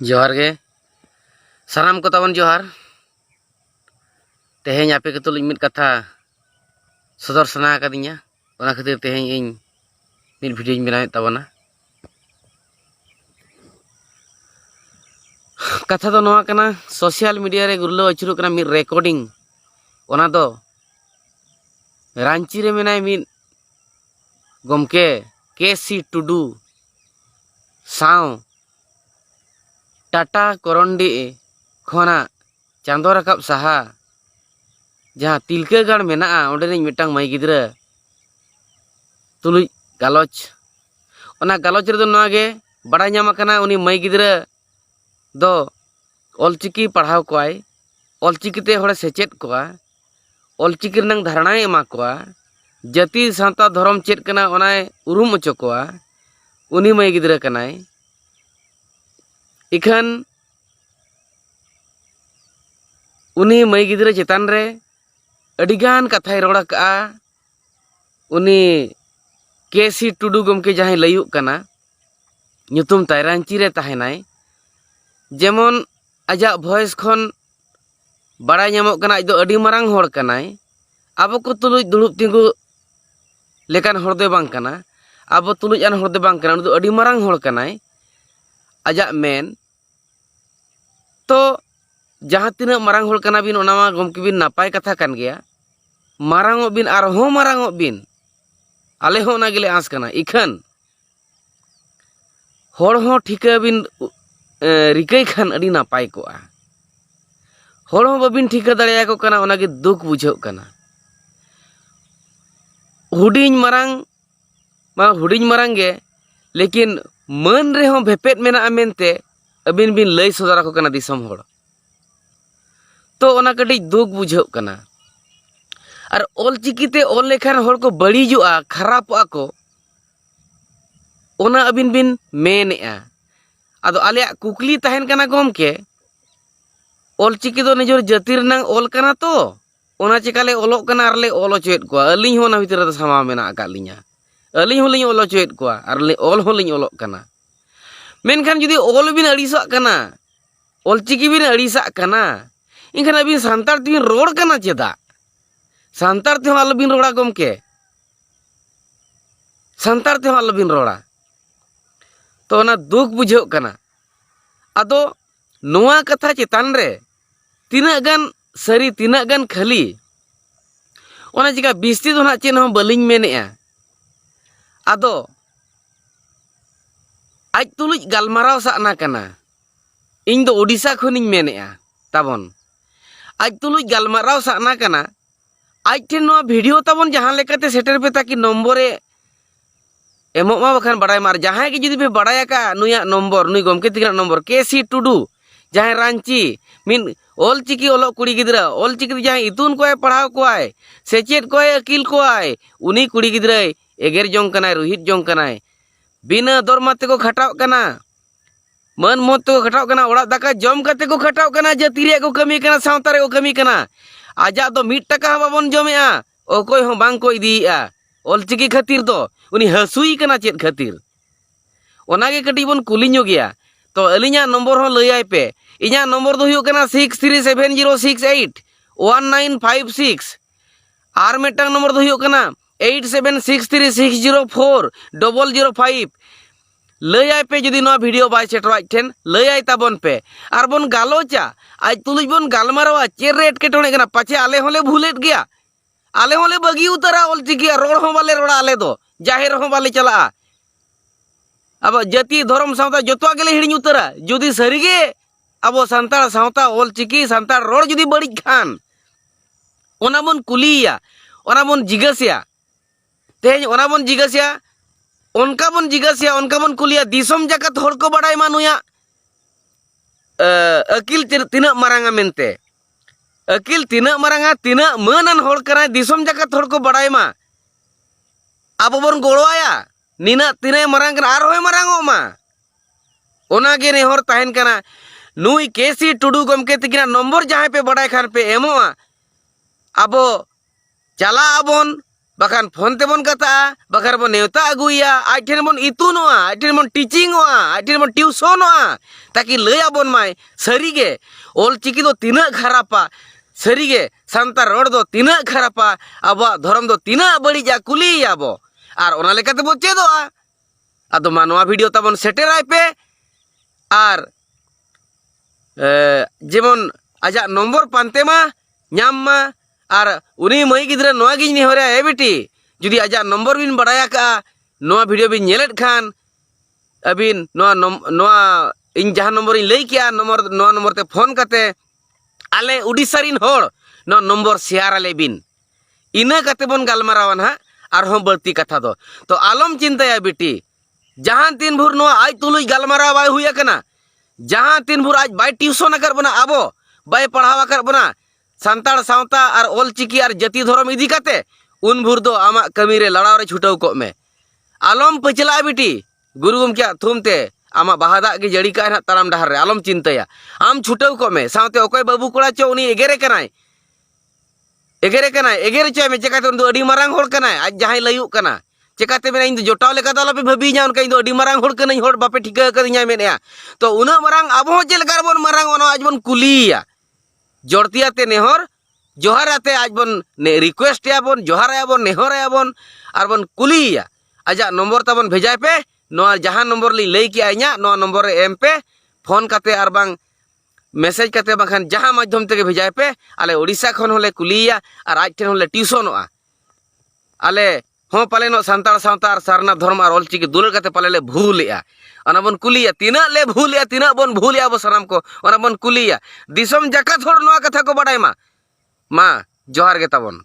जोहार गे सानाम को ताबन जोहार तेहें आपे के तुलुज मिद कथा सदर सना कदिnya ओना खातिर तेहें इन मिद भिडियो बनाए ताबना कथा दो नोआ कना सोशल मीडिया रे गुरलो अचुरु कना मिद रेकॉर्डिंग ओना दो रांची रे मेनाय मिद गमके केसी टुडू साव टाटा करंडी खोना चांदो राकाब साहा जहाँ तिलकागाड़ मेना ओंडे मिटांग माई गिद्रा तुलुज गालोच ओना गालोच रे दो नोआ गे बड़ा ᱧᱟᱢ आकना उनी माई गिद्रा दो ऑलचिकी पढ़ाव कोआय ऑलचिकी ते होड़े सेचेद कोआ ऑलचिकी रनंग धारणाय एमा कोआ जाति सावता धर्म चेद कना ओनाय उरुम ओचो कोआ उनी माई गिद्रा कनाय इखन उनी माई गिद्रा चेतान रे अडिगान कथाय रोड़ा का उनी केसी टुडू गमके जहां लयुक कना ᱧᱩᱛᱩᱢ ताय रांची रे तहनाय जेमन आजा वॉइस खन बड़ा ᱧᱟᱢᱚᱜ कना इदो अडी मारांग होड़ कनाय आबो को तुलुज दुड़ुब तिंगु लेकान होड़ दे बांग कना आबो तुलुज आन होड़ दे बांग कना उनी अडी मारांग होड़ कनाय आजा मेन तो जहाँ तीना मारांग होड़ कना बिन ओनामा गमके बिन नापाय कथा कान गया मारांगो बिन आरहों मारांगो बिन आले हो ना गिले आस कना इखन होड़ हो ठिका बिन रिकई खान अडी नापाय कोआ होड़ हो बबिन ठिका दड़ेया को कना ओनागे दुख बुझो कना हुडिंग मारांग गे लेकिन मन रे हो भेपेट मेना मेनते अबिन बिन लय सदरा को कना दिसम होड़ तो ओना कटी दुख बुझो कना और ऑलचिकी ते ऑल लेखान होड़ को बड़ीजुआ खराबआ को ओना अबिन बिन मेनेआ आदो आलेया कुकली तहन कना गमके ऑलचिकी दो निजोर जातिर नंग ऑल कना तो ओना चिकाले ऑलोक कना आरले ऑलो चोएत कोआ अलिኝ हो ना भितर द सामा मेना आकालिña अलिኝ होलिኝ ऑलो चोएत कोआ आरले ऑल होलिኝ ऑलोक कना मेनखान जुदी ऑल बिन अड़ीसा कना ऑलचिकी बिन अड़ीसा कना इनखान अबिन सांतार तिबिन रोड कना चेदा सांतार ते आलबिन रोड़ा गमके सांतार ते आलबिन रोड़ा तो ना दुख बुझो कना आदो नोआ कथा चेतान रे तीना गान सरी तीना गान खाली ओना चिका बिस्ती दो ना चेन हो बलिñ मेनेआ आदो आज तुलुज गालमाराव साना कना इन दो ओडिशा खनिñ मेनेआ ताबन आज तुलुज गालमाराव साना कना आज ठेन नोआ वीडियो ताबन जहां लेकाते सेटर पे ताकि नंबरे एमो मा बखान बड़ाय मार जहां के जुदी पे बड़ाय का नुया नंबर नुई गमके तिगना नंबर केसी टुडू जहां रांची मिन ऑलचिकी ओलो कुड़ी गिद्रा ऑलचिकी जहां इतुन कोय पढ़ाव कोय सेचेत कोय अकिल कोय उनी कुड़ी गिद्रा एगेर जोंग कनाय रोहित जोंग कनाय बिना दरमाते को खटाव कना मन मत को खटाव कना ओड़ा दाका जम कते को खटाव कना जतिरे को कमी कना सावतारे को कमी कना आजा दो 1 टाका बाबन जमेआ ओकोय हो बांग को इदीआ ऑलचिकी खातिर दो उनी हसुई कना चेत खातिर ओनागे कटी बन कुलिño गया तो अलिña नंबर हो लयाय पे इña नंबर दो हुयो कना 6370681956 आर मेटांग नंबर दो हुयो कना 8763604005 लयाय पे जदी नो वीडियो बाय सेटवाय ठेन लयाय ताबन पे आर बन गालोचा आज तुलुज बन गालमारवा चेर रेट केटोने कना पाछे आले होले भूलेत गया आले होले बगी उतरा ऑलचिकी रोड हो बाले रोड़ा आले दो जाहिर हो बाले चला अब जाति धर्म सावता जतवा गेले हिडिñ उतरा जुदी सरीगे अब सांतार सावता ऑलचिकी सांतार रोड जुदी बड़ी खान ओना बन कुलिया ओना बन जिगसिया तेज ओना बन जिगसिया उनका बन कुलिया दिसम जाकत होड़ को बड़ाय मानुया अकिल तिना मारांगा मेनते अकिल तीना मारांगा तीना मनन होड़ कना दिसम जाकत होड़ को बड़ाय मा आबो बन गोड़वाया नीना तीना मारांग कना आर होय मारांगो मा ओना गे ने होड़ तहन कना नुई केसी टुडू गमके तिकिना नंबर जहां पे बड़ाय खान पे एमोआ आबो चला आबोन बाखान फोन तेबन कथा बाखान बन नेवता अगुया आज ठेन बन इतुनोआ आज ठेन बन टीचिंगोआ आज ठेन बन ट्यूशनोआ ताकि लया बन माय सरीगे ऑलचिकी दो तिना खरापा सरीगे सांतार रोड दो तिना खरापा अब धर्म दो तिना बड़ीजा कुलिया बो आर ओना लेकाते बो चेदोआ आदो मा नोआ वीडियो ताबन सेटेराय पे आर जेमन आजा नम्बर पानते मा ᱧᱟᱢ मा आर उनी मई गिद्रा नोआ गिन नेहरे ए बेटी जुदी आजा नम्बर बिन बड़ाया का नोआ वीडियो बिन नेलेट खान अबिन नोआ इन जहां नम्बर इन लई किया नोआ नम्बर ते फोन कते आले उड़ीसा रिन होड़ नो नम्बर शेयर आले बिन इना कते बन गालमारावन हा आर हम बळती कथा दो तो आलम चिंताया बेटी जहां तीन भुर नोआ आज तुलुई गालमारा बाय हुया कना जहां तीन भुर आज बाय ट्यूशन कर बना आबो बाय पढ़ावा कर बना सांताड़ सावता और ऑलचिकी और जाति धर्म इदी काते उन भुर दो आमा कमी रे लड़ाव रे छुटाव को में आलम पचला बेटी गुरु गमके थुमते आमा बहादा के जड़ी का ना ताराम डहार रे आलम चिंताया आम छुटाव को में सावते ओकय बाबू कोड़ा चो उनी एगेरे कनाय एगेरे चो में चेकाते उन दो अडी मारांग होड़ कनाय आज जहां लयुक कना चेकाते में इन जोटाव लेका दाला पे भबी जा उनका इन दो अडी मारांग होड़ कनाय होड़ बापे ठिका कदिया मेनेया तो उना मारांग आबो जेलकार बन मारांग ओना आज बन कुलिया जोड़तियाते नेहर जोहाराते आज बन रिक्वेस्ट याबन जोहारायाबन नेहरायाबन आर बन कुलिया आजा नम्बर ताबन भेजाय पे नोआ जहां नम्बर ली लई किया इया नोआ नम्बर रे एम पे फोन काते आर बांग मैसेज काते बाखान जहां माध्यम ते भेजाय पे आले ओडिसा खन होले कुलिया आर आज ठेन होले ट्यूशनोआ आले हो पाले नो सांतार सावता आर सारना धर्म आर ऑलचिकी दुलर काते पाले ले भूलेया ओना बन कुलिया तीना ले भूलिया तीना बन भूलिया बो सनाम को ओना बन कुलिया दिसम जाका थोड़ नोआ कथा को बड़ाय मा जोहार गे ताबन।